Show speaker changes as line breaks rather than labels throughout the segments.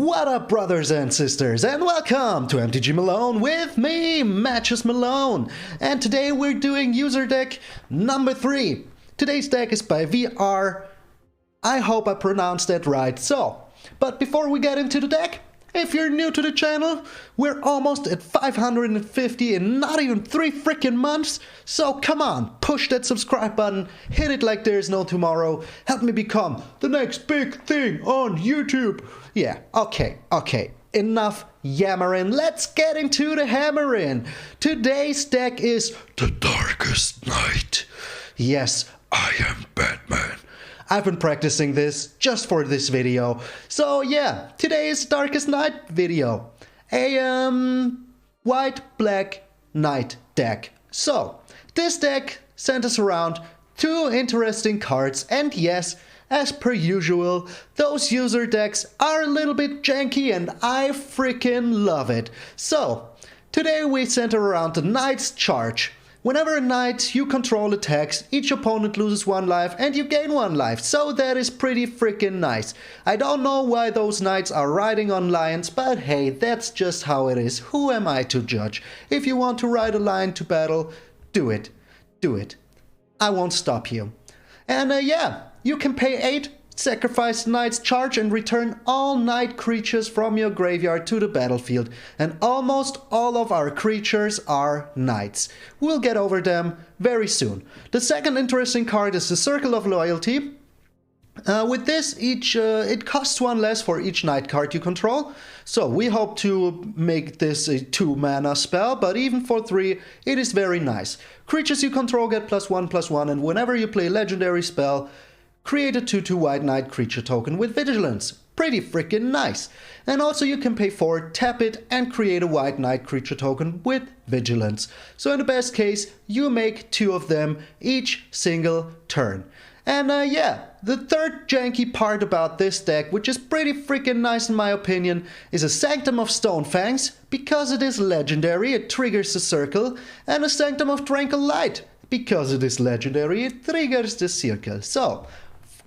What up, brothers and sisters, and welcome to MTG Malone with me, MtgA Malone. And today we're doing user deck number 3. Today's deck is by VR. I hope I pronounced that right. But before we get into the deck, if you're new to the channel, we're almost at 550 in not even 3 freaking months. So come on, push that subscribe button, hit it like there's no tomorrow. Help me become the next big thing on YouTube. Yeah, okay. Enough yammering. Let's get into the hammering. Today's deck is the Darkest Night. Yes, I am Batman. I've been practicing this just for this video. So yeah, today is Darkest Night video. A white-black night deck. So, this deck centers around 2 interesting cards, and yes, as per usual, those user decks are a little bit janky and I freaking love it. So, today we center around the Knight's Charge. Whenever a knight you control attacks, each opponent loses 1 life and you gain 1 life, so that is pretty freaking nice. I don't know why those knights are riding on lions, but hey, that's just how it is. Who am I to judge? If you want to ride a lion to battle, do it. Do it. I won't stop you. And yeah, you can pay 8, sacrifice Knight's Charge and return all night creatures from your graveyard to the battlefield. And almost all of our creatures are knights. We'll get over them very soon. The second interesting card is the Circle of Loyalty. With this, it costs 1 less for each knight card you control. So we hope to make this a 2-mana spell, but even for 3, it is very nice. Creatures you control get +1/+1, and whenever you play a legendary spell, create a 2/2 white knight creature token with vigilance. Pretty freaking nice. And also you can pay 4, tap it, and create a white knight creature token with vigilance. So in the best case, you make 2 of them each single turn. And yeah, the third janky part about this deck, which is pretty freaking nice in my opinion, is a Sanctum of Stonefangs. Because it is legendary, it triggers the circle, and a Sanctum of Tranquil Light. Because it is legendary, it triggers the circle. So,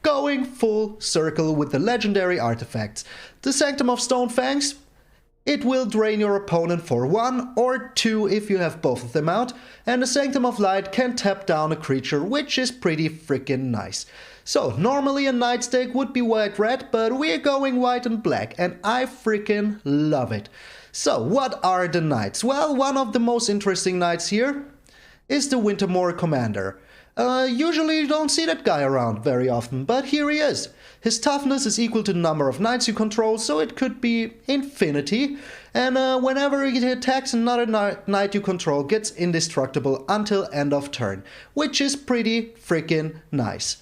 going full circle with the legendary artifacts. The Sanctum of Stonefangs, it will drain your opponent for 1 or 2 if you have both of them out, and the Sanctum of Light can tap down a creature, which is pretty freaking nice. So, normally a Knight's deck would be white-red, but we're going white and black, and I freaking love it. So, what are the Knights? Well, one of the most interesting Knights here is the Wintermoor Commander. Usually you don't see that guy around very often, but here he is. His toughness is equal to the number of knights you control, so it could be infinity. And whenever he attacks, another knight you control gets indestructible until end of turn, which is pretty freaking nice.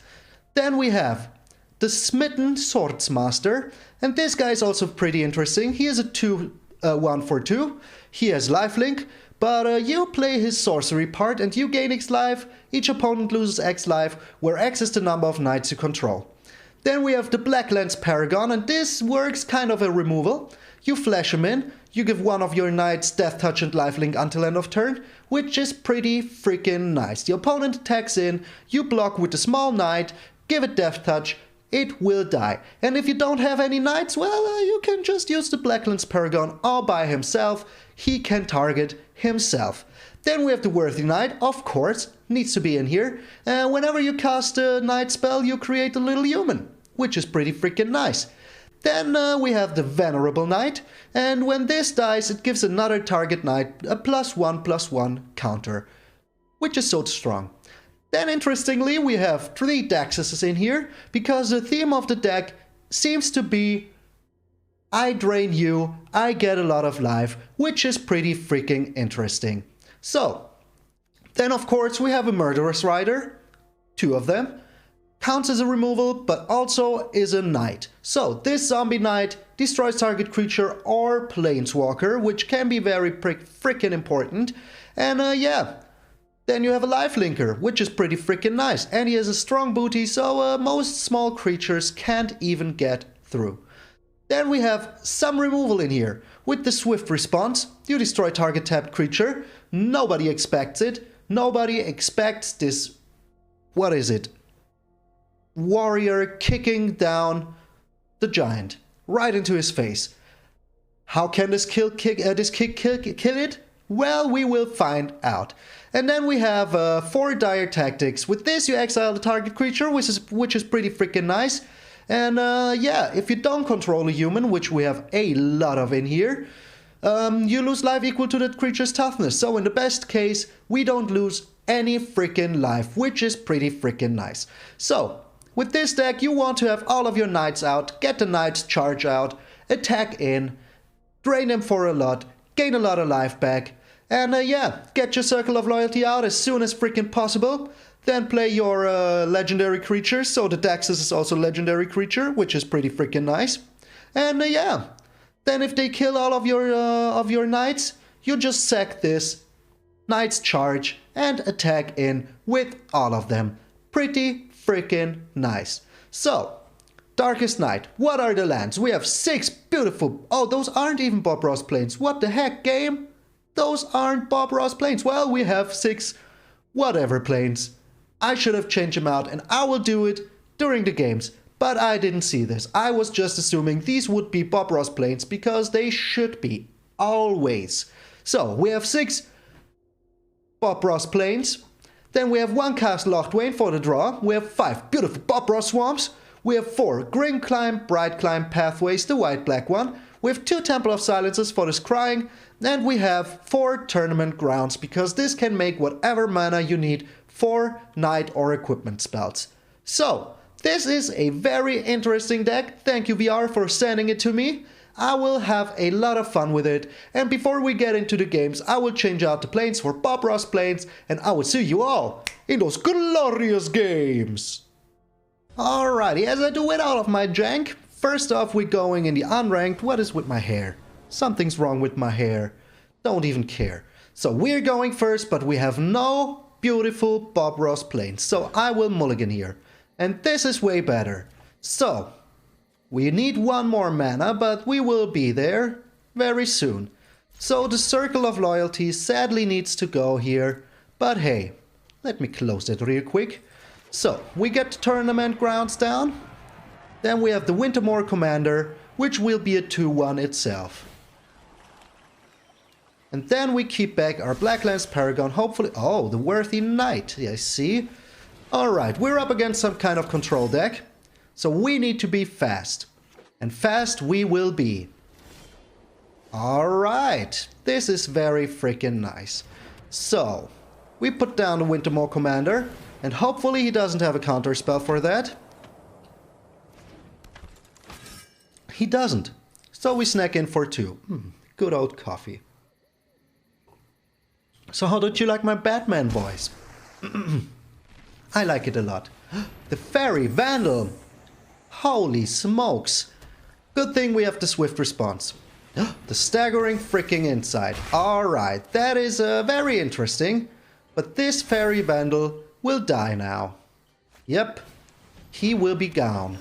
Then we have the Smitten Swordsmaster, and this guy is also pretty interesting. He is a 1 for 2. He has lifelink. But you play his sorcery part and you gain X life, each opponent loses X life, where X is the number of knights you control. Then we have the Blacklands Paragon, and this works kind of a removal. You flash him in, you give one of your knights Death Touch and lifelink until end of turn, which is pretty freaking nice. The opponent attacks in, you block with the small knight, give it Death Touch, it will die. And if you don't have any knights, well, you can just use the Blacklands Paragon all by himself. He can target himself. Then we have the Worthy Knight, of course, needs to be in here. Whenever you cast a knight spell, you create a little human, which is pretty freaking nice. Then we have the Venerable Knight, and when this dies, it gives another target knight a +1/+1 counter, which is so strong. Then interestingly, we have 3 Daxuses in here, because the theme of the deck seems to be I drain you, I get a lot of life, which is pretty freaking interesting. So, then of course we have a Murderous Rider, 2 of them, counts as a removal, but also is a knight. So, this zombie knight destroys target creature or planeswalker, which can be very freaking important. And yeah, then you have a lifelinker, which is pretty freaking nice. And he has a strong booty, so most small creatures can't even get through. Then we have some removal in here. With the Swift Response, you destroy target tapped creature. Nobody expects it. Nobody expects this, what is it? Warrior kicking down the giant right into his face. How can this kill it? Well, we will find out. And then we have 4 dire tactics. With this, you exile the target creature, which is pretty freaking nice. And yeah, if you don't control a human, which we have a lot of in here, you lose life equal to that creature's toughness. So in the best case, we don't lose any freaking life, which is pretty freaking nice. So with this deck, you want to have all of your knights out, get the knights charge out, attack in, drain them for a lot, gain a lot of life back, and yeah, get your Circle of Loyalty out as soon as freaking possible. Then play your legendary creatures, so the Daxus is also a legendary creature, which is pretty freaking nice. And yeah, then if they kill all of your knights, you just sack this, knights charge, and attack in with all of them. Pretty freaking nice. So, Darkest Night, what are the lands? We have 6 beautiful... Oh, those aren't even Bob Ross Plains. What the heck, game? Those aren't Bob Ross Plains. Well, we have 6 whatever plains. I should have changed them out, and I will do it during the games. But I didn't see this. I was just assuming these would be Bob Ross Plains, because they should be. Always. So, we have 6 Bob Ross Plains. Then we have 1 Castle Lochtwain for the draw. We have 5 beautiful Bob Ross Swamps. We have 4 Green Climb, Bright Climb Pathways, the white-black one. We have 2 Temple of Silences for the scrying. And we have 4 Tournament Grounds, because this can make whatever mana you need for knight or equipment spells. So, this is a very interesting deck. Thank you, VR, for sending it to me. I will have a lot of fun with it. And before we get into the games, I will change out the planes for Bob Ross Plains, and I will see you all in those glorious games. Alrighty, as I do with all of my jank, first off we're going in the unranked. What is with my hair? Something's wrong with my hair. Don't even care. So we're going first, but we have no beautiful Bob Ross Plains. So I will mulligan here. And this is way better. So, we need 1 more mana, but we will be there very soon. So the Circle of Loyalty sadly needs to go here. But hey, let me close it real quick. So, we get the Tournament Grounds down. Then we have the Wintermoor Commander, which will be a 2-1 itself. And then we keep back our Blacklands Paragon, hopefully... Oh, the Worthy Knight, I see. Alright, we're up against some kind of control deck. So we need to be fast. And fast we will be. Alright, this is very freaking nice. So, we put down the Wintermoor Commander. And hopefully he doesn't have a counter spell for that. He doesn't. So we snack in for 2. Good old coffee. So how did you like my Batman voice? I like it a lot. The Fairy Vandal. Holy smokes. Good thing we have the swift response. The staggering freaking insight. Alright, that is very interesting. But this Fairy Vandal will die now. Yep, he will be gone.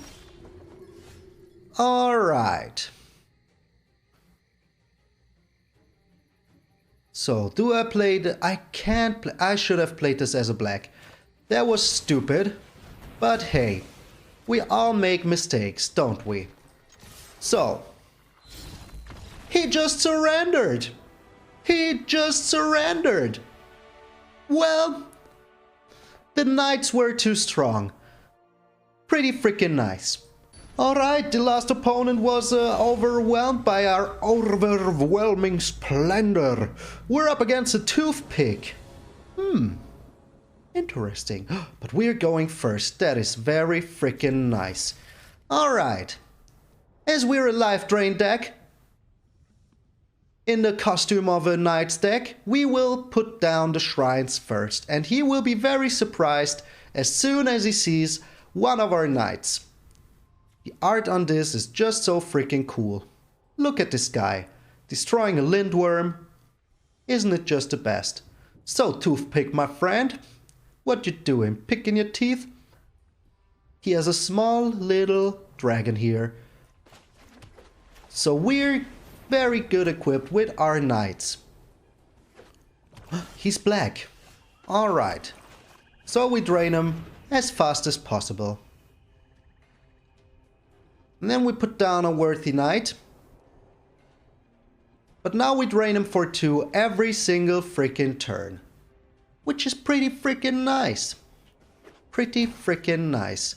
Alright. So, do I play the... I can't play... I should have played this as a black. That was stupid. But hey, we all make mistakes, don't we? So, he just surrendered. He just surrendered. Well, the knights were too strong. Pretty freaking nice. Alright, the last opponent was overwhelmed by our overwhelming splendor. We're up against a toothpick. Interesting. But we're going first. That is very freaking nice. Alright. As we're a life drain deck, in the costume of a knight's deck, we will put down the shrines first. And he will be very surprised as soon as he sees one of our knights. The art on this is just so freaking cool. Look at this guy, destroying a lindworm. Isn't it just the best? So, Toothpick, my friend, what you doing? Picking your teeth? He has a small little dragon here. So we're very good equipped with our knights. He's black. Alright. So we drain him as fast as possible. And then we put down a worthy knight. But now we drain him for 2 every single freaking turn. Which is pretty freaking nice. Pretty freaking nice.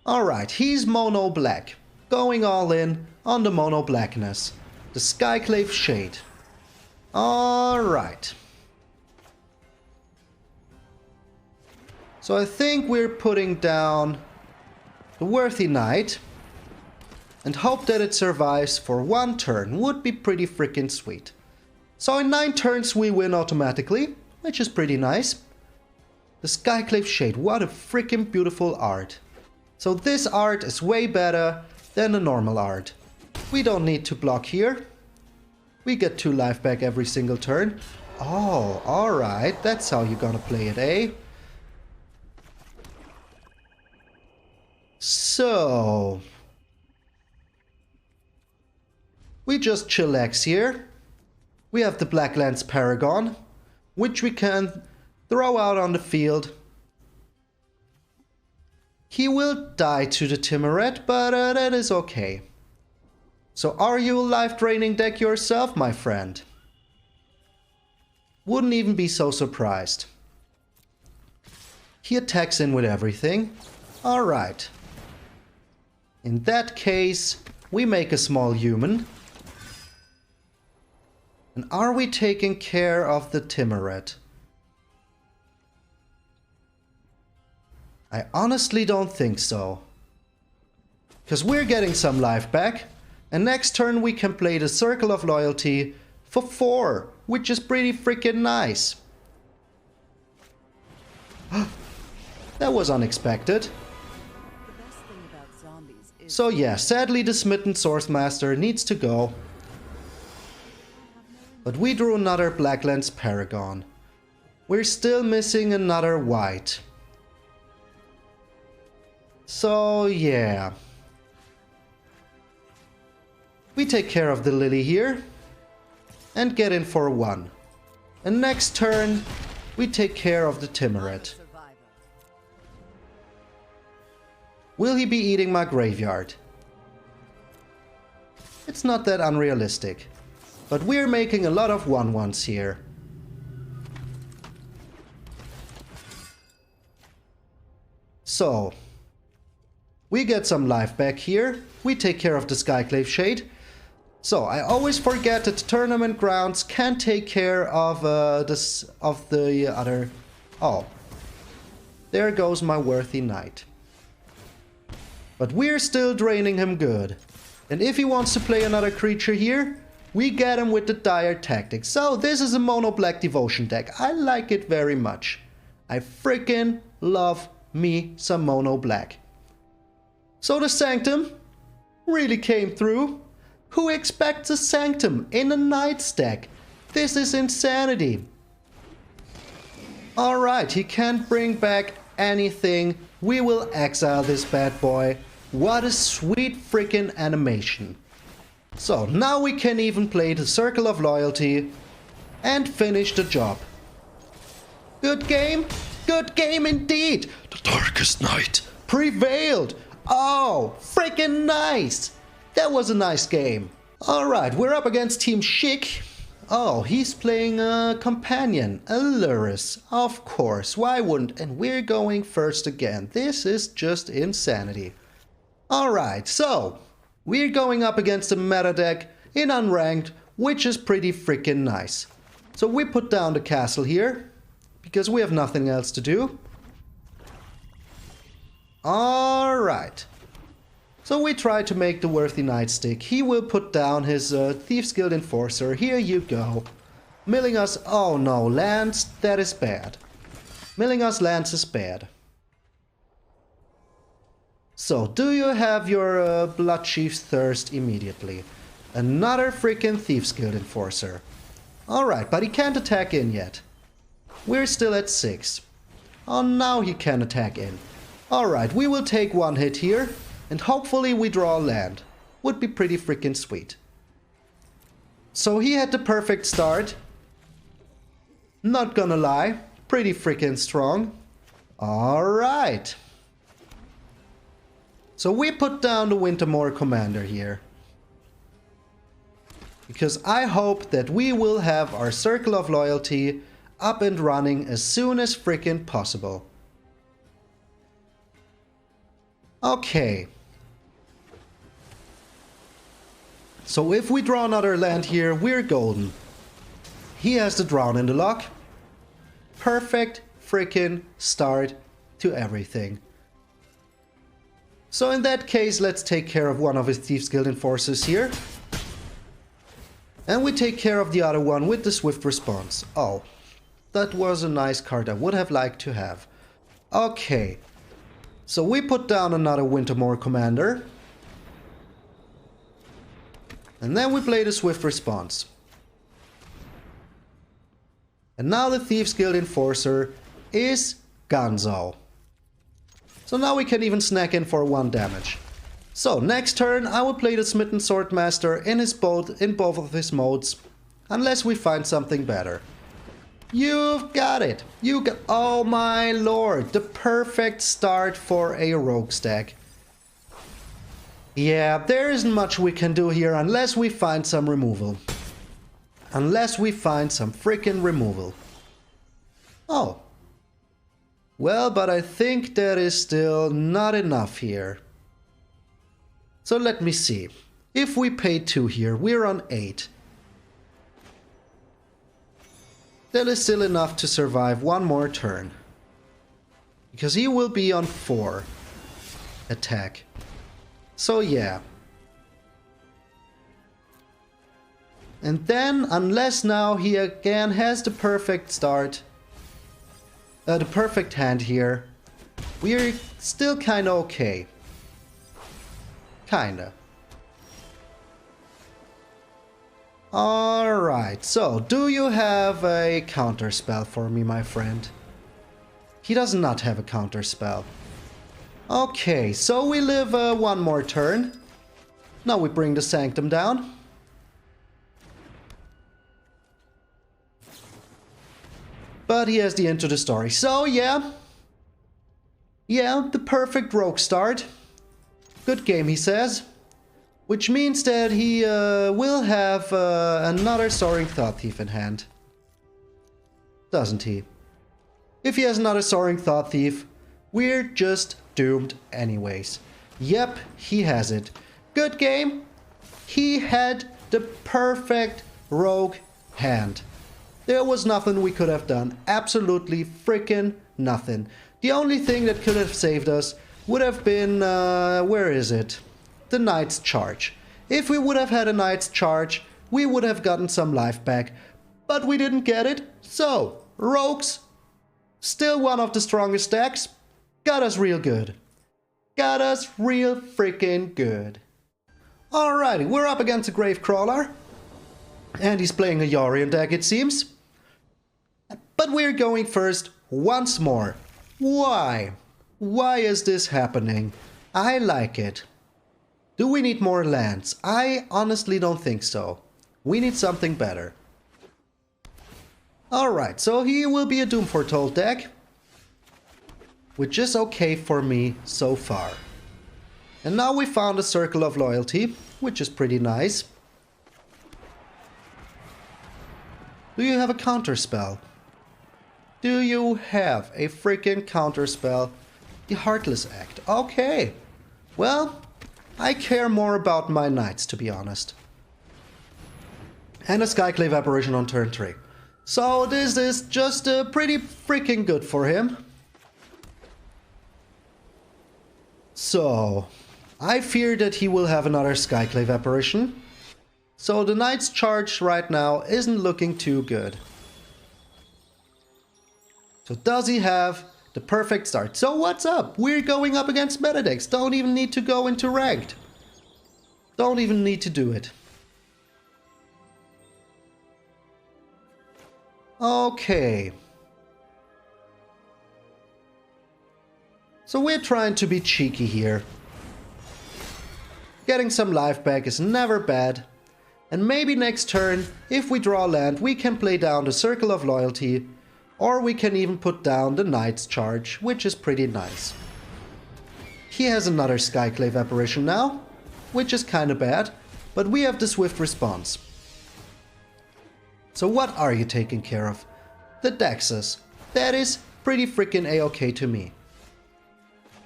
Alright, he's mono black. Going all in on the mono blackness. The Skyclave Shade. Alright. So I think we're putting down the Worthy Knight. And hope that it survives for 1 turn. Would be pretty freaking sweet. So in 9 turns we win automatically. Which is pretty nice. The Skyclave Shade. What a freaking beautiful art. So this art is way better than the normal art. We don't need to block here. We get 2 life back every single turn. Oh, alright. That's how you're gonna play it, eh? So... we just chillax here. We have the Blacklands Paragon, which we can throw out on the field. He will die to the Timuret, but that is okay. So are you a life draining deck yourself, my friend? Wouldn't even be so surprised. He attacks in with everything. Alright. In that case, we make a small human. And are we taking care of the Timuret? I honestly don't think so. Because we're getting some life back. And next turn we can play the Circle of Loyalty for 4. Which is pretty freaking nice. That was unexpected. So yeah, sadly the Smitten Swordmaster needs to go. But we drew another Blacklands Paragon. We're still missing another white. So yeah. We take care of the Lily here. And get in for 1. And next turn, we take care of the Timuret. Will he be eating my graveyard? It's not that unrealistic. But we're making a lot of 1/1s here. So, we get some life back here. We take care of the Skyclave Shade. So, I always forget that tournament grounds can take care of the other... Oh. There goes my Worthy Knight. But we're still draining him good. And if he wants to play another creature here, we get him with the Dire Tactics. So this is a mono black devotion deck. I like it very much. I freaking love me some mono black. So the Sanctum really came through. Who expects a Sanctum in a Knight's deck? This is insanity. Alright, he can't bring back anything. We will exile this bad boy. What a sweet freaking animation. So now we can even play the Circle of Loyalty and finish the job. Good game? Good game indeed. The Darkest Night prevailed. Oh, freaking nice. That was a nice game. Alright, we're up against Team Chic. Oh, he's playing a companion, a Luris. Of course, why wouldn't? And we're going first again. This is just insanity. Alright, so we're going up against a meta deck in unranked, which is pretty freaking nice. So we put down the castle here, because we have nothing else to do. Alright. So we try to make the Worthy Knight stick. He will put down his Thieves Guild Enforcer. Here you go. Milling us... Oh no, lands, that is bad. Milling us lands is bad. So, do you have your Blood Chief's Thirst immediately? Another freaking Thieves Guild Enforcer. Alright, but he can't attack in yet. We're still at 6. Oh, now he can attack in. Alright, we will take 1 hit here. And hopefully we draw a land. Would be pretty freaking sweet. So he had the perfect start. Not gonna lie. Pretty freaking strong. Alright. So we put down the Wintermoor Commander here. Because I hope that we will have our Circle of Loyalty up and running as soon as freaking possible. Okay. So if we draw another land here, we're golden. He has the Drown in the lock. Perfect freaking start to everything. So in that case, let's take care of one of his Thieves Guild Enforcers here. And we take care of the other one with the Swift Response. Oh, that was a nice card I would have liked to have. Okay, so we put down another Wintermoor Commander. And then we play the Swift Response. And now the Thieves Guild Enforcer is Gonzo. So now we can even snack in for 1 damage. So next turn I will play the Smitten Swordmaster in both of his modes, unless we find something better. You've got it! Oh my lord, the perfect start for a rogue stack. Yeah, there isn't much we can do here unless we find some removal. Unless we find some freaking removal. Oh. Well, but I think that is still not enough here. So let me see. If we pay 2 here, we're on 8. That is still enough to survive 1 more turn. Because he will be on 4 attack. So yeah. And then, unless now he again has the perfect start, the perfect hand here, we're still kinda okay. Kinda. Alright, so do you have a counter spell for me, my friend? He does not have a counter spell. Okay, so we live 1 more turn. Now we bring the Sanctum down. But he has the Into the Story. So yeah. Yeah, the perfect rogue start. Good game, he says. Which means that he will have another Soaring Thought Thief in hand. Doesn't he? If he has another Soaring Thought Thief, we're just doomed anyways. Yep, he has it. Good game. He had the perfect rogue hand. There was nothing we could have done. Absolutely freaking nothing. The only thing that could have saved us would have been, where is it? The Knight's Charge. If we would have had a Knight's Charge, we would have gotten some life back. But we didn't get it. So, rogues, still one of the strongest stacks. Got us real good. Got us real freaking good. Alrighty, we're up against a Gravecrawler. And he's playing a YORION deck, it seems. But we're going first once more. Why? Why is this happening? I like it. Do we need more lands? I honestly don't think so. We need something better. Alright, so he will be a Doom Foretold deck. Which is okay for me so far. And now we found a Circle of Loyalty, which is pretty nice. Do you have a counter spell? Do you have a freaking counter spell? The Heartless Act. Okay. Well, I care more about my knights, to be honest. And a Skyclave Apparition on turn 3. So this is just pretty freaking good for him. So, I fear that he will have another Skyclave Apparition. So the Knight's Charge right now isn't looking too good. So does he have the perfect start? So what's up? We're going up against meta decks. Don't even need to go into ranked. Don't even need to do it. Okay. So we're trying to be cheeky here. Getting some life back is never bad. And maybe next turn, if we draw land, we can play down the Circle of Loyalty. Or we can even put down the Knight's Charge, which is pretty nice. He has another Skyclave Apparition now, which is kinda bad. But we have the Swift Response. So what are you taking care of? The Dexes. That is pretty freaking a-okay to me.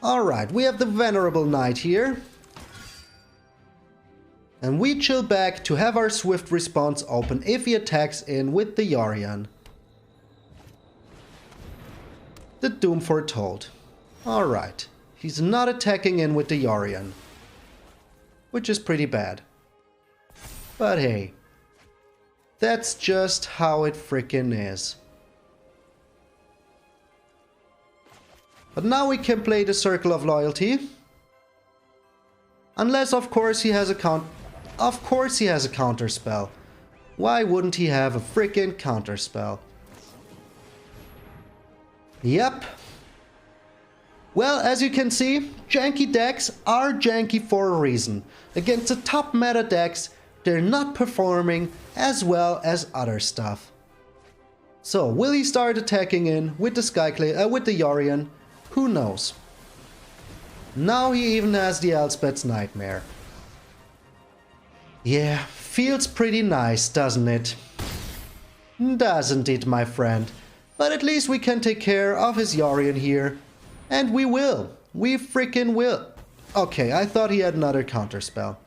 Alright, we have the Venerable Knight here. And we chill back to have our swift response open if he attacks in with the YORION. The Doom Foretold. Alright, he's not attacking in with the YORION, which is pretty bad. But hey, that's just how it frickin' is. But now we can play the Circle of Loyalty. Unless of course he has a counter spell. Why wouldn't he have a frickin' counter spell? Yep. Well, as you can see, janky decks are janky for a reason. Against the top meta decks, they're not performing as well as other stuff. So, will he start attacking in with the with the YORION? Who knows? Now he even has the Elspeth's Nightmare. Yeah, feels pretty nice, doesn't it? Doesn't it, my friend? But at least we can take care of his YORION here. And we will. We freaking will. Okay, I thought he had another counterspell,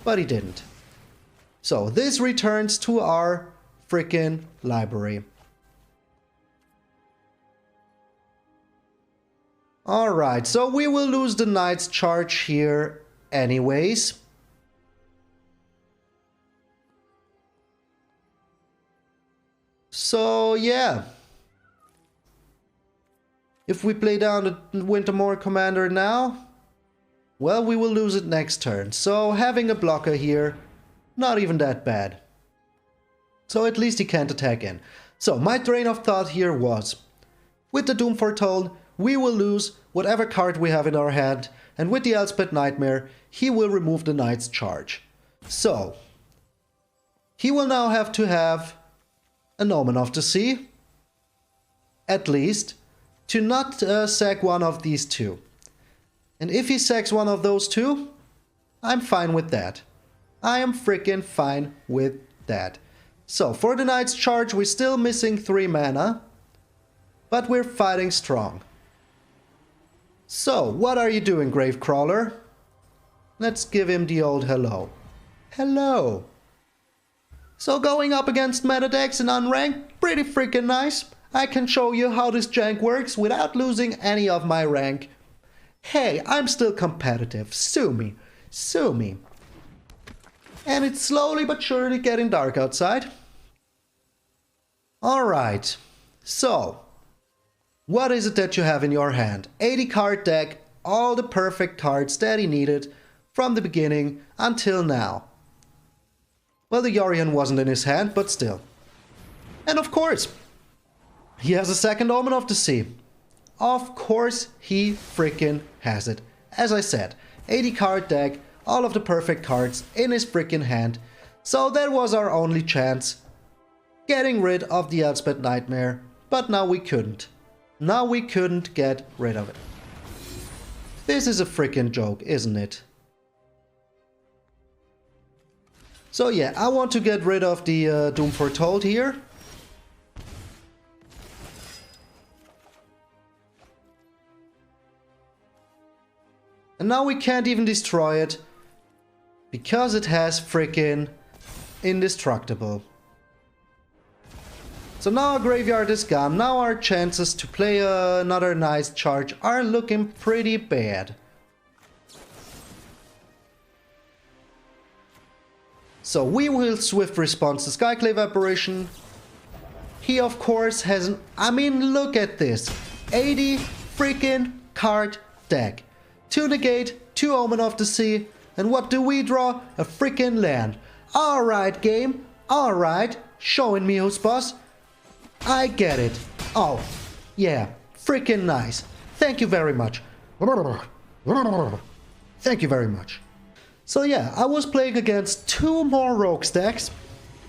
but he didn't. So this returns to our freaking library. Alright, so we will lose the Knight's Charge here anyways. So yeah. If we play down the Wintermourne Commander now, well, we will lose it next turn. So having a blocker here, not even that bad. So at least he can't attack in. So my train of thought here was, with the Doom Foretold, we will lose whatever card we have in our hand, and with the Elspeth Nightmare, he will remove the Knight's Charge. So, he will now have to have an Omen of the Sea, at least, to not sack one of these two. And if he sacks one of those two, I'm fine with that. I am freaking fine with that. So, for the Knight's Charge, we're still missing 3 mana, but we're fighting strong. So, what are you doing, Gravecrawler? Let's give him the old hello. Hello! So going up against meta decks and unranked, pretty freaking nice. I can show you how this jank works without losing any of my rank. Hey, I'm still competitive. Sue me. Sue me. And it's slowly but surely getting dark outside. Alright. So, what is it that you have in your hand? 80 card deck, all the perfect cards that he needed from the beginning until now. Well, the YORION wasn't in his hand, but still. And of course, he has a second Omen of the Sea. Of course he freaking has it. As I said, 80 card deck, all of the perfect cards in his freaking hand. So that was our only chance, getting rid of the Elspeth Nightmare, but now we couldn't. Now we couldn't get rid of it. This is a freaking joke, isn't it? So yeah, I want to get rid of the Doom Foretold here. And now we can't even destroy it, because it has freaking indestructible. So now our graveyard is gone. Now our chances to play another nice charge are looking pretty bad. So we will swift response to Skyclave Apparition. He of course has I mean, look at this. 80 freaking card deck. 2 negate, 2 Omen of the Sea, and what do we draw? A freaking land. Alright game, alright, showing me who's boss. I get it. Oh, yeah, freaking nice. Thank you very much. Thank you very much. So yeah, I was playing against 2 more Rogue stacks,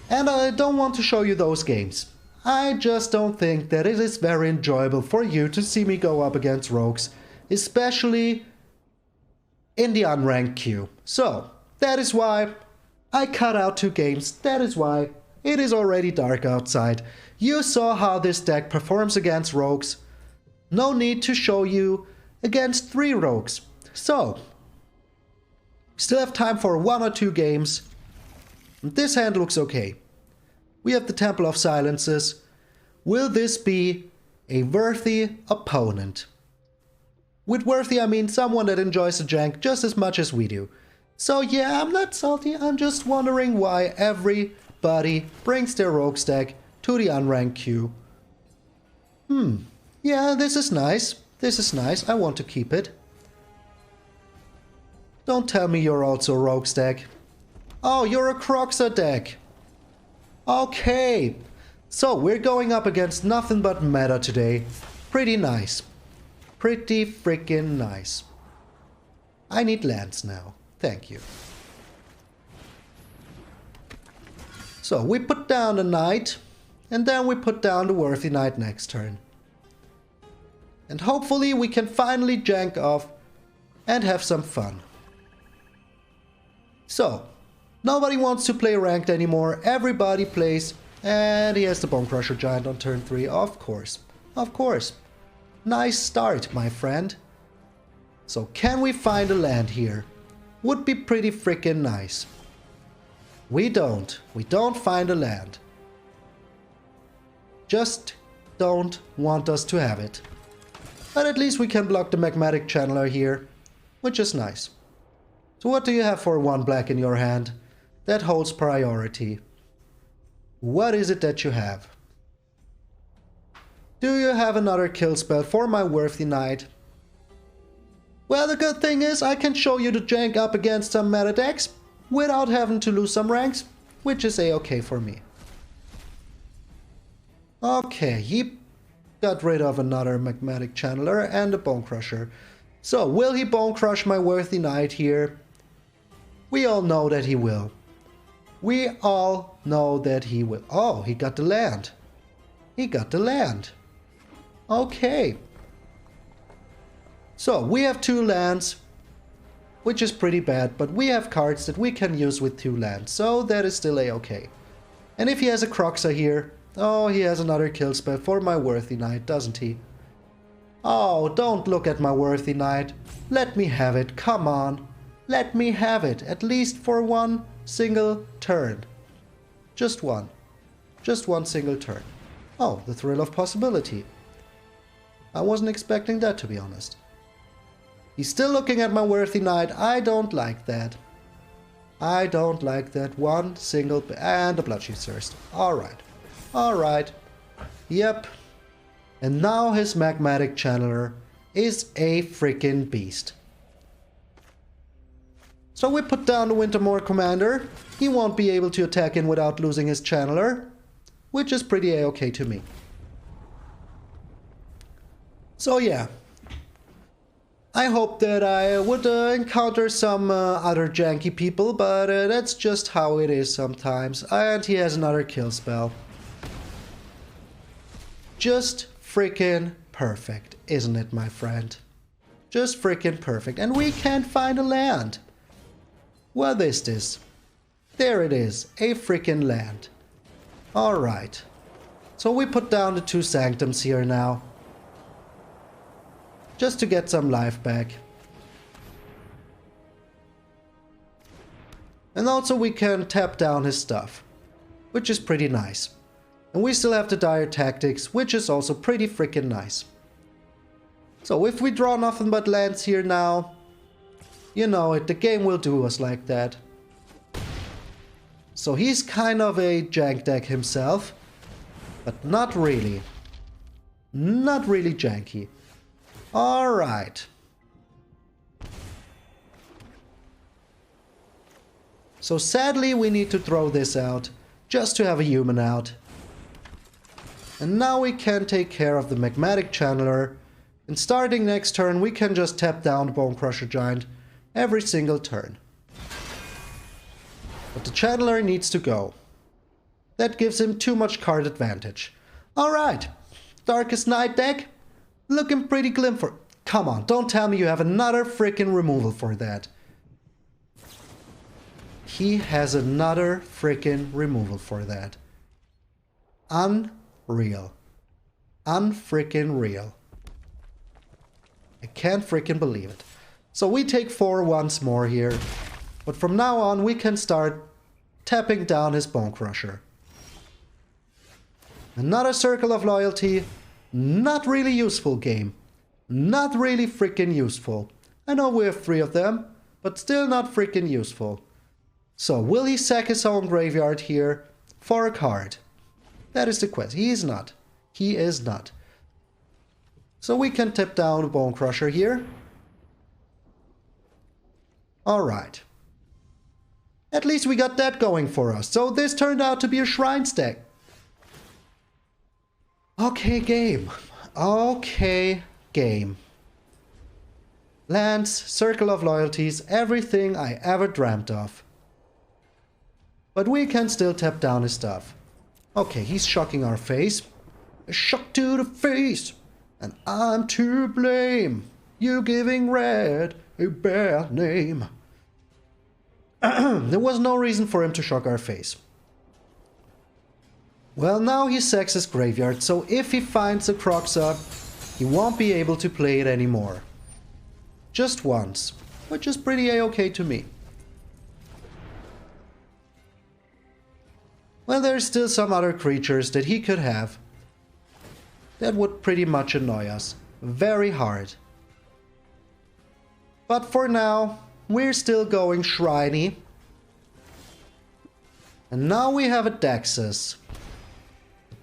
and I don't want to show you those games. I just don't think that it is very enjoyable for you to see me go up against Rogues, especially in the unranked queue. So, that is why I cut out 2 games. That is why It is already dark outside. You saw how this deck performs against rogues. No need to show you against 3 rogues. So, still have time for 1 or 2 games. This hand looks okay. We have the Temple of Silences. Will this be a worthy opponent? With worthy, I mean someone that enjoys the jank just as much as we do. So yeah, I'm not salty, I'm just wondering why everybody brings their rogue stack to the unranked queue. Yeah, this is nice. This is nice. I want to keep it. Don't tell me you're also a rogue stack. Oh, you're a Croxer deck. Okay. So, we're going up against nothing but meta today. Pretty nice. Pretty freaking nice. I need lands now. Thank you. So, we put down the knight. And then we put down the worthy knight next turn. And hopefully we can finally jank off and have some fun. So, nobody wants to play ranked anymore. Everybody plays. And he has the Bone Crusher Giant on turn 3. Of course. Of course. Nice start, my friend. So, can we find a land here? Would be pretty freaking nice. We don't. We don't find a land. Just don't want us to have it. But at least we can block the Magmatic Channeler here, which is nice. So what do you have for 1 black in your hand? That holds priority. What is it that you have? Do you have another kill spell for my worthy knight? Well, the good thing is I can show you the jank up against some meta decks without having to lose some ranks, which is a-okay for me. Okay, he got rid of another Magmatic Channeler and a Bone Crusher. So, will he Bone Crush my worthy knight here? We all know that he will. We all know that he will. Oh, he got the land. He got the land. Okay. So, we have 2 lands, which is pretty bad, but we have cards that we can use with 2 lands, so that is still a-okay. And if he has a Croxer here, oh, he has another kill spell for my worthy knight, doesn't he? Oh, don't look at my worthy knight. Let me have it, come on. Let me have it, at least for 1 single turn. Just one. Just 1 single turn. Oh, the thrill of possibility. I wasn't expecting that, to be honest. He's still looking at my worthy knight. I don't like that. I don't like that. 1 single... and a Bloodsheath Thirst. Alright. Alright. Yep. And now his Magmatic Channeler is a freaking beast. So we put down the Wintermoor Commander. He won't be able to attack in without losing his Channeler, which is pretty a-okay to me. So yeah. I hope that I would encounter some other janky people, but that's just how it is sometimes. And he has another kill spell. Just freaking perfect, isn't it, my friend? Just freaking perfect. And we can't find a land. What is this? There it is, a freaking land. Alright. So we put down the 2 Sanctums here now. Just to get some life back. And also we can tap down his stuff, which is pretty nice. And we still have the Dire Tactics, which is also pretty freaking nice. So if we draw nothing but lands here now, you know it, the game will do us like that. So he's kind of a jank deck himself, but not really. Not really janky. Alright. So sadly we need to throw this out, just to have a human out. And now we can take care of the Magmatic Channeler. And starting next turn we can just tap down the Bone Crusher Giant every single turn. But the Channeler needs to go. That gives him too much card advantage. Alright, Darkest Night deck. Looking pretty glim for... Come on, don't tell me you have another freaking removal for that. He has another freaking removal for that. Unreal. Unfreaking real. I can't freaking believe it. So we take 4 once more here. But from now on we can start tapping down his Bone Crusher. Another Circle of Loyalty. Not really useful game. Not really freaking useful. I know we have 3 of them, but still not freaking useful. So will he sack his own graveyard here for a card? That is the question. He is not. He is not. So we can tap down the Bone Crusher here. Alright. At least we got that going for us. So this turned out to be a Shrine stack. Okay, game. Okay, game. Lands, Circle of Loyalties, everything I ever dreamt of. But we can still tap down his stuff. Okay, he's shocking our face. A shock to the face. And I'm to blame. You giving Red a bad name. There was no reason for him to shock our face. Well, now he sacks his graveyard, so if he finds a Croxa, he won't be able to play it anymore. Just once, which is pretty a-okay to me. Well, there's still some other creatures that he could have. That would pretty much annoy us. Very hard. But for now, we're still going Shriney. And now we have a Dexys.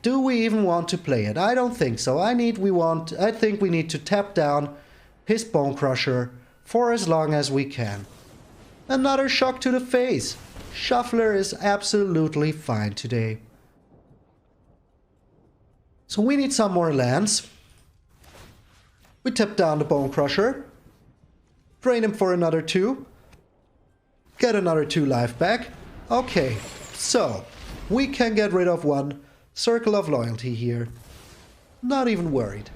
Do we even want to play it? I don't think so. I think we need to tap down his Bone Crusher for as long as we can. Another shock to the face. Shuffler is absolutely fine today. So we need some more lands. We tap down the Bone Crusher. Drain him for another 2. Get another 2 life back. Okay, so we can get rid of 1 Circle of Loyalty here. Not even worried.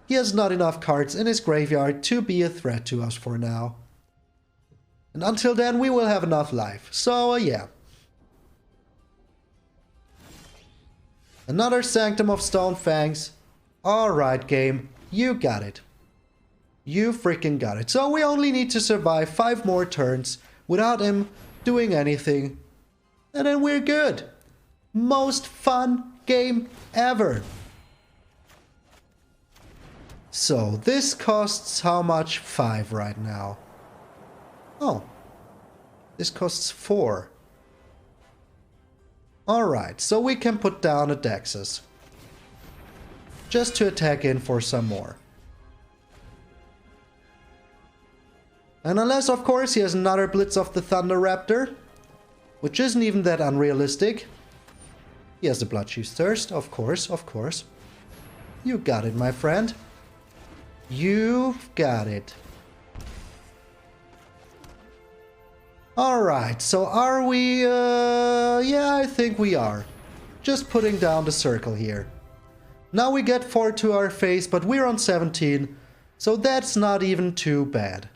He has not enough cards in his graveyard to be a threat to us for now. And until then we will have enough life. So yeah. Another Sanctum of Stonefangs. Alright game, you got it. You freaking got it. So we only need to survive 5 more turns without him doing anything. And then we're good. Most fun game ever. So this costs how much? 5 right now. Oh. This costs 4. Alright, so we can put down a Dexys. Just to attack in for some more. And unless, of course, he has another Blitz of the Thunder Raptor, which isn't even that unrealistic. He has the Bloodchief's Thirst, of course, of course. You got it, my friend. You've got it. Alright, so are we... yeah, I think we are. Just putting down the circle here. Now we get 4 to our face, but we're on 17, so that's not even too bad.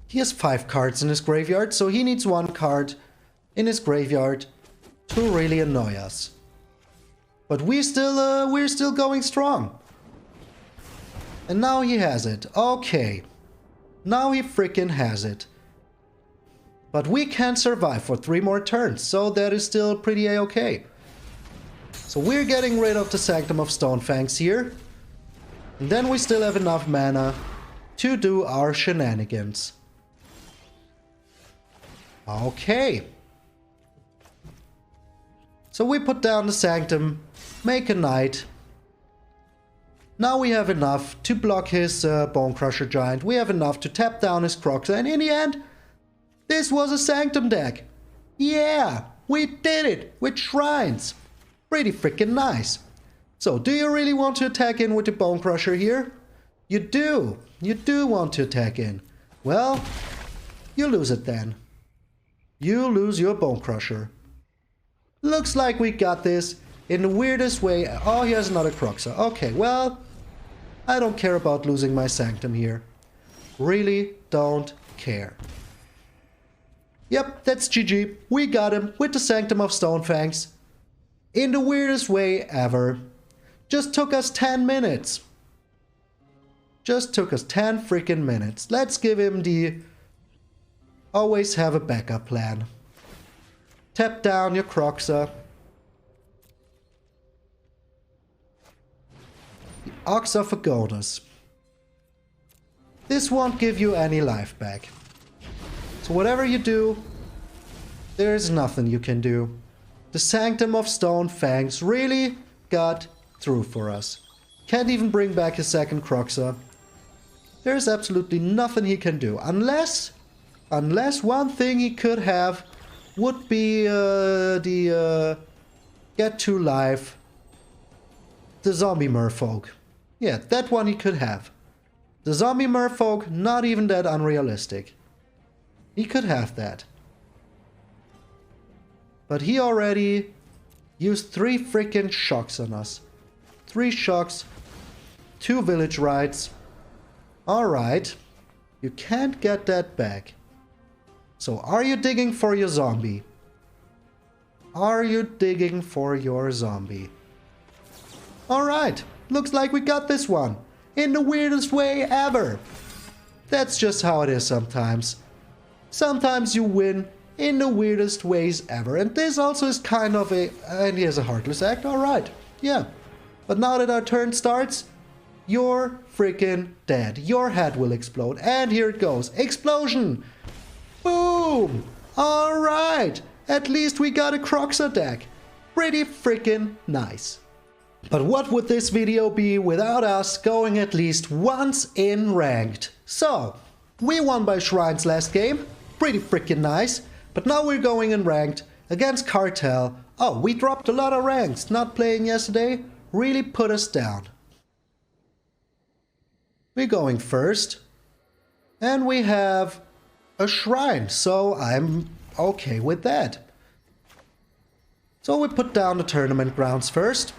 He has 5 cards in his graveyard, so he needs 1 card in his graveyard to really annoy us. But we're still going strong. And now he has it. Okay. Now he freaking has it. But we can survive for 3 more turns, so that is still pretty a-okay. So we're getting rid of the Sanctum of Stonefangs here. And then we still have enough mana to do our shenanigans. Okay. So we put down the Sanctum, make a Knight. Now we have enough to block his Bone Crusher Giant. We have enough to tap down his Croxa. And in the end, this was a Sanctum deck. Yeah, we did it with Shrines. Pretty freaking nice. So, do you really want to attack in with the Bone Crusher here? You do. You do want to attack in. Well, you lose it then. You lose your Bone Crusher. Looks like we got this in the weirdest way. Oh, he has another Croxa. Okay, well, I don't care about losing my Sanctum here. Really don't care. Yep, that's GG. We got him with the Sanctum of Stonefangs. In the weirdest way ever. Just took us 10 minutes. Just took us 10 freaking minutes. Let's give him the always have a backup plan. Tap down your Croxa. The Ox of Agonis. This won't give you any life back. So whatever you do, there's nothing you can do. The Sanctum of Stone Fangs really got through for us. Can't even bring back a second Croxa. There's absolutely nothing he can do. Unless one thing he could have would be the get to life. The zombie merfolk. Yeah, that one he could have. The zombie merfolk, not even that unrealistic. He could have that. But he already used 3 freaking shocks on us. 3 shocks, 2 village rights. Alright, you can't get that back. So are you digging for your zombie? Are you digging for your zombie? Alright, looks like we got this one. In the weirdest way ever. That's just how it is sometimes. Sometimes you win in the weirdest ways ever. And this also is kind of a... and he has a Heartless Act, alright. Yeah. But now that our turn starts, you're freaking dead. Your head will explode. And here it goes. Explosion! Boom! Alright! At least we got a Croxa deck. Pretty freaking nice. But what would this video be without us going at least once in ranked? So, we won by shrines last game. Pretty freaking nice. But now we're going in ranked against Cartel. Oh, we dropped a lot of ranks. Not playing yesterday really put us down. We're going first. And we have a shrine, so I'm okay with that. So we put down the tournament grounds first.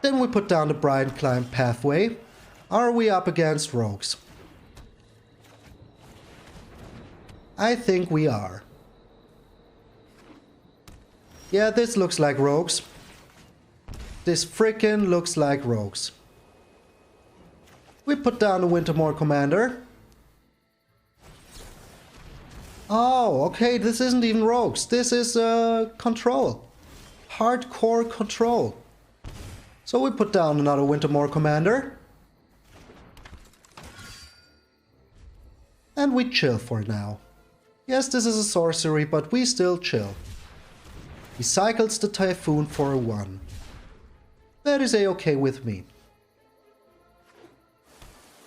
Then we put down the Brian Climb pathway. Are we up against rogues? I think we are. Yeah, this looks like rogues. This frickin' looks like rogues. We put down the Wintermoor Commander. Oh, okay, this isn't even rogues. This is control. Hardcore control. So we put down another Wintermoor Commander. And we chill for now. Yes, this is a sorcery, but we still chill. He cycles the Typhoon for a 1. That is a-okay with me.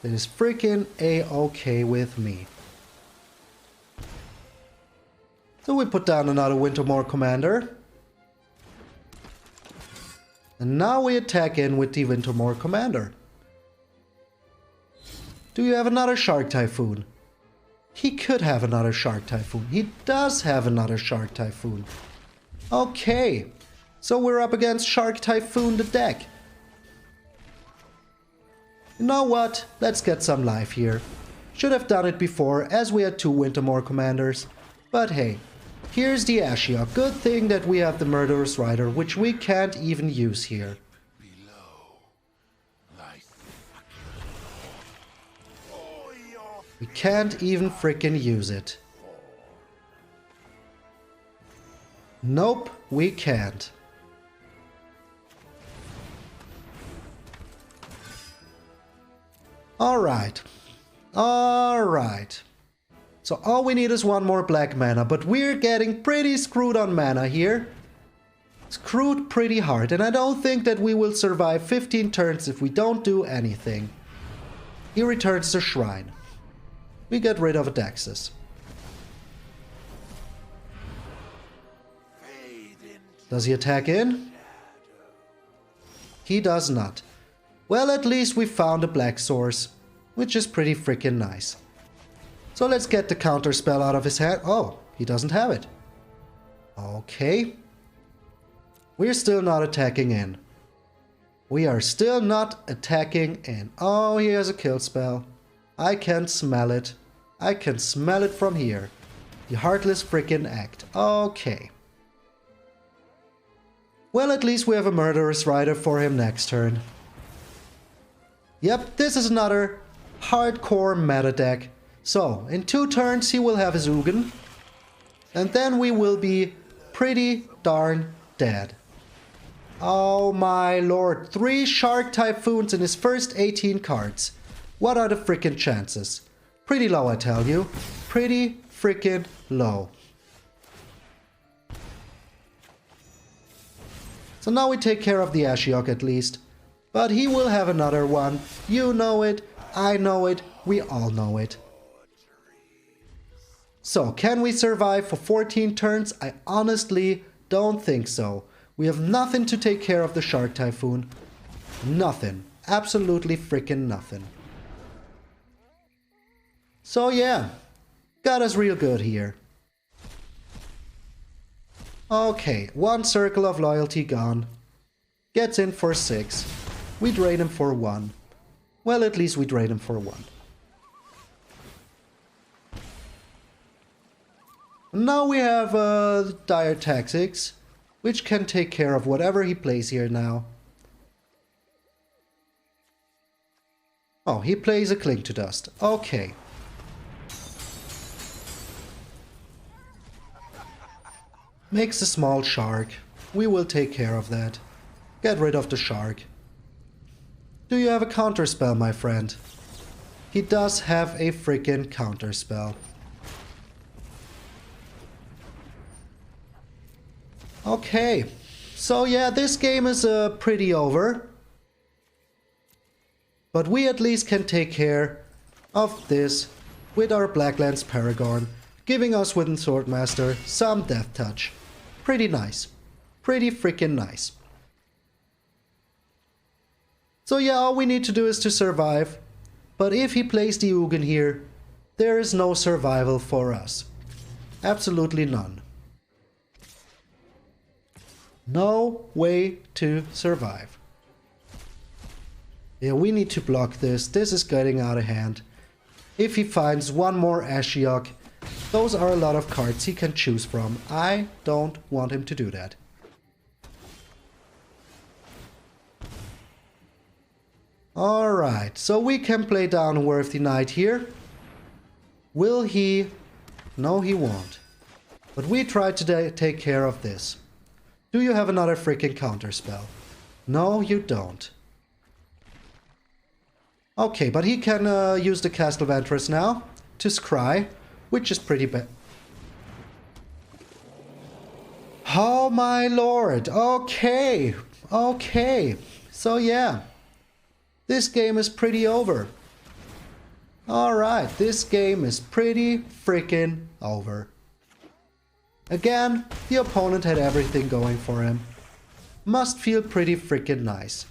That is freaking a-okay with me. So we put down another Wintermoor Commander. And now we attack in with the Wintermoor Commander. Do you have another Shark Typhoon? He could have another Shark Typhoon. He does have another Shark Typhoon. Okay. So we're up against Shark Typhoon the deck. You know what? Let's get some life here. Should have done it before, as we had 2 Wintermoor Commanders. But hey. Here's the Ashia. Good thing that we have the Murderous Rider, which we can't even use here. We can't even frickin' use it. Nope, we can't. Alright. Alright. So all we need is 1 more black mana, but we're getting pretty screwed on mana here. Screwed pretty hard, and I don't think that we will survive 15 turns if we don't do anything. He returns the Shrine. We get rid of a Daxus. Does he attack in? He does not. Well, at least we found a black source, which is pretty freaking nice. So let's get the counter spell out of his hand. Oh, he doesn't have it. Okay. We're still not attacking in. We are still not attacking in. Oh, he has a kill spell. I can smell it. I can smell it from here. The Heartless freaking Act. Okay. Well, at least we have a Murderous Rider for him next turn. Yep, this is another hardcore meta deck. So, in 2 turns he will have his Ugin. And then we will be pretty darn dead. Oh my lord, 3 Shark Typhoons in his first 18 cards. What are the frickin' chances? Pretty low, I tell you. Pretty frickin' low. So now we take care of the Ashiok at least. But he will have another one. You know it, I know it, we all know it. So, can we survive for 14 turns? I honestly don't think so. We have nothing to take care of the Shark Typhoon. Nothing. Absolutely freaking nothing. So yeah, got us real good here. Okay, 1 Circle of Loyalty gone. Gets in for 6. We drain him for 1. Well, at least we drain him for 1. Now we have Dire Tactics, which can take care of whatever he plays here now. Oh, he plays a Cling to Dust. Okay. Makes a small shark. We will take care of that. Get rid of the shark. Do you have a counterspell, my friend? He does have a freaking counterspell. Okay, so yeah, this game is pretty over. But we at least can take care of this with our Blacklands Paragon, giving us with Swordmaster some Death Touch. Pretty nice. Pretty freaking nice. So yeah, all we need to do is to survive. But if he plays the Ugin here, there is no survival for us. Absolutely none. No way to survive. Yeah, we need to block this. This is getting out of hand. If he finds one more Ashiok, those are a lot of cards he can choose from. I don't want him to do that. Alright, so we can play down Worthy Knight here. Will he? No, he won't. But we try to take care of this. Do you have another freaking counterspell? No, you don't. Okay, but he can use the Castle Ventress now to scry, which is pretty bad. Oh my lord, okay, okay. So yeah, this game is pretty over. Alright, this game is pretty freaking over. Again, the opponent had everything going for him. Must feel pretty freaking nice.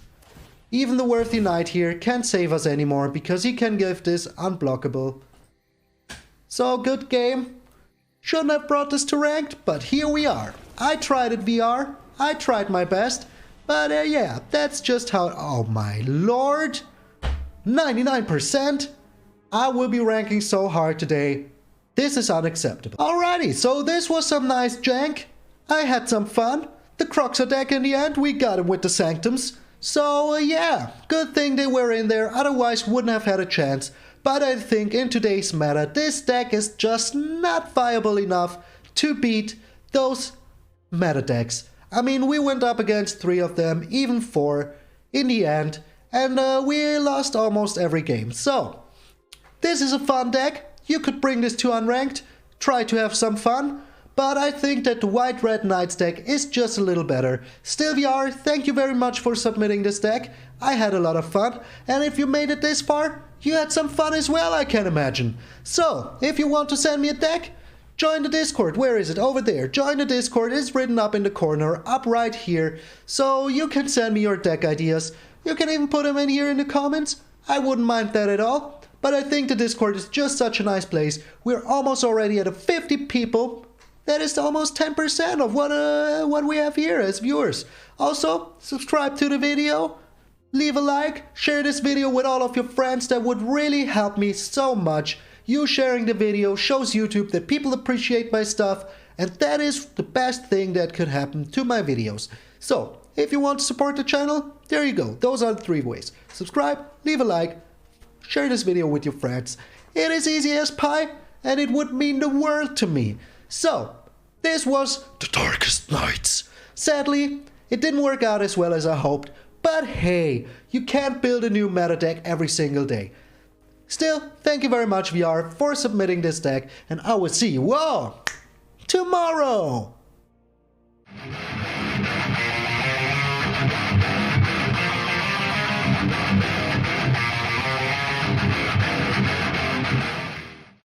Even the Worthy Knight here can't save us anymore because he can give this unblockable. So good game. Shouldn't have brought this to ranked, but here we are. I tried it VR, I tried my best, but yeah, that's just how... Oh my lord! 99%? I will be ranking so hard today. This is unacceptable. Alrighty, so this was some nice jank. I had some fun. The Croxer deck in the end, we got him with the Sanctums. So yeah, good thing they were in there, otherwise wouldn't have had a chance. But I think in today's meta, this deck is just not viable enough to beat those meta decks. I mean, we went up against 3 of them, even 4 in the end, and we lost almost every game. So, this is a fun deck. You could bring this to unranked, try to have some fun, but I think that the White-Red Knights deck is just a little better. Still VR, thank you very much for submitting this deck. I had a lot of fun, and if you made it this far, you had some fun as well, I can imagine. So, if you want to send me a deck, join the Discord. Where is it? Over there. Join the Discord. It's written up in the corner, up right here. So you can send me your deck ideas. You can even put them in here in the comments. I wouldn't mind that at all. But I think the Discord is just such a nice place. We're almost already at 50 people. That is almost 10% of what we have here as viewers. Also, subscribe to the video. Leave a like. Share this video with all of your friends. That would really help me so much. You sharing the video shows YouTube that people appreciate my stuff, and that is the best thing that could happen to my videos. So, if you want to support the channel, there you go. Those are the 3 ways. Subscribe, leave a like, share this video with your friends. It is easy as pie, and it would mean the world to me. So, this was The Darkest Nights. Sadly, it didn't work out as well as I hoped, but hey, you can't build a new meta deck every single day. Still, thank you very much VR for submitting this deck, and I will see you all tomorrow!